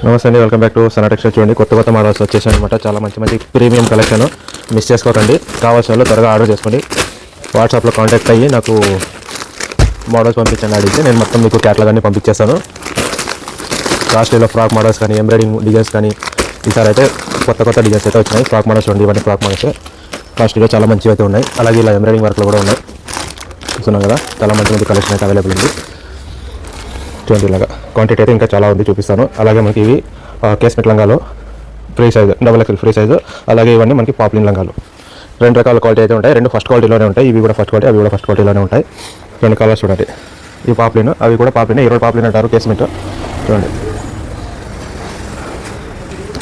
నమస్తే అండి, welcome back to Sana textiles. చూడండి, కొత్త మోడల్స్ వచ్చేసాయి అనమాట. చాలా మంచి ప్రీమియం కలెక్షన్. మిస్ చేసుకోకండి. కావాల్సిన వాళ్ళు త్వరగా ఆర్డర్ చేసుకోండి. వాట్సాప్లో కాంటాక్ట్ అయ్యి నాకు మోడల్స్ పంపించండి అడిగితే నేను మొత్తం మీకు క్యాటలాగ్ అన్ని పంపించేస్తాను. కాస్ట్లీలో ఫ్రాక్ మోడల్స్ కానీ, ఎంబ్రాయిడింగ్ డిజైన్స్ కానీ, ఈసారి అయితే కొత్త డిజైన్స్ అయితే వచ్చినాయి. ఫ్రాక్ మోడల్స్ ఉండి ఇవన్నీ ఫ్రాక్ మోడల్స్ కాస్ట్లీలో చాలా మంచివి అయితే ఉన్నాయి. అలాగే ఇలా ఎంబ్రాయిడింగ్ వర్క్లో కూడా ఉన్నాయి. చూస్తున్నాం కదా, చాలా మంచి కలెక్షన్ అయితే అవైలబుల్ ఉంది. చూడండి, ఇలాగా క్వాంటిటీ అయితే ఇంకా చాలా ఉంది, చూపిస్తాను. అలాగే మనకి ఇవి కేస్మెట్ లంగాలు free size, XXL free size. అలాగే ఇవన్నీ మనకి పాప్లిన్ లంగాలు. రెండు రకాల క్వాలిటీ అయితే ఉంటాయి. రెండు ఫస్ట్ క్వాలిటీలోనే ఉంటాయి. ఇవి కూడా ఫస్ట్ క్వాలిటీ, అవి కూడా ఫస్ట్ క్వాలిటీలోనే ఉంటాయి. రెండు కలర్స్ చూడండి. ఇవి పాప్లిన్, అవి కూడా పాప్లిన్. ఈరోజు పాప్లిన్ అంటారు కేస్మెట్. చూడండి,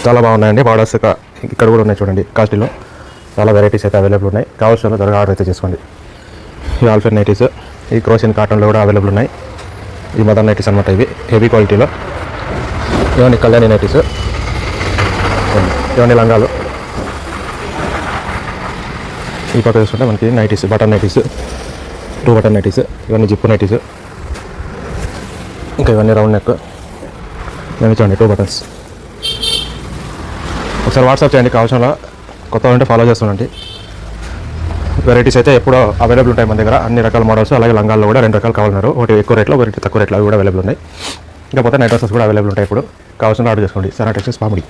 చాలా బాగున్నాయండి మోడల్స్. ఇక్కడ కూడా ఉన్నాయి చూడండి. కాస్ట్లో చాలా వెరైటీస్ అయితే అవైలబుల్ ఉన్నాయి. కావాల్సిన త్వరగా ఆర్డర్ అయితే చేసుకోండి. ఈ ఆల్ఫర్ నైటీస్, ఈ క్రోషియన్ కాటన్లో కూడా అవైలబుల్ ఉన్నాయి. ఈ మదర్ నైటీస్ అనమాట. ఇవి హెవీ క్వాలిటీలో. ఇవన్నీ కళ్యాణి నైటీస్, ఇవన్నీ లంగాలు. ఈ పక్క చూసుకుంటే మనకి nighties, button nighties, 2 button nighties, ఇవన్నీ జిప్పు నైటీస్. ఇంకా ఇవన్నీ రౌండ్ నెక్. ఇవన్నీ చూడండి 2 బటన్స్. ఒకసారి వాట్సాప్ చేయండి. కావాల్సిన కొత్త ఉంటే ఫాలో చేస్తుండండి. వెరైటీస్ అయితే ఎప్పుడో అవైలబుల్ ఉంటాయి మన దగ్గర. అన్ని రకాల మోడల్స్. అలాగే లంగాల్లో కూడా 2 రకాలు కావాలన్నారు. ఒకటి ఎక్కువ రేట్లో, ఒకటి తక్కువ రేట్లో. అవి కూడా అవైలబుల్ ఉన్నాయి. ఇకపోతే నైట్ డ్రెస్సెస్ కూడా అవైలబుల్ ఉంటాయి. ఇప్పుడు కావాల్సిన ఆర్డర్ చేసుకోండి. సనా టెక్స్టైల్స్ పామిడి.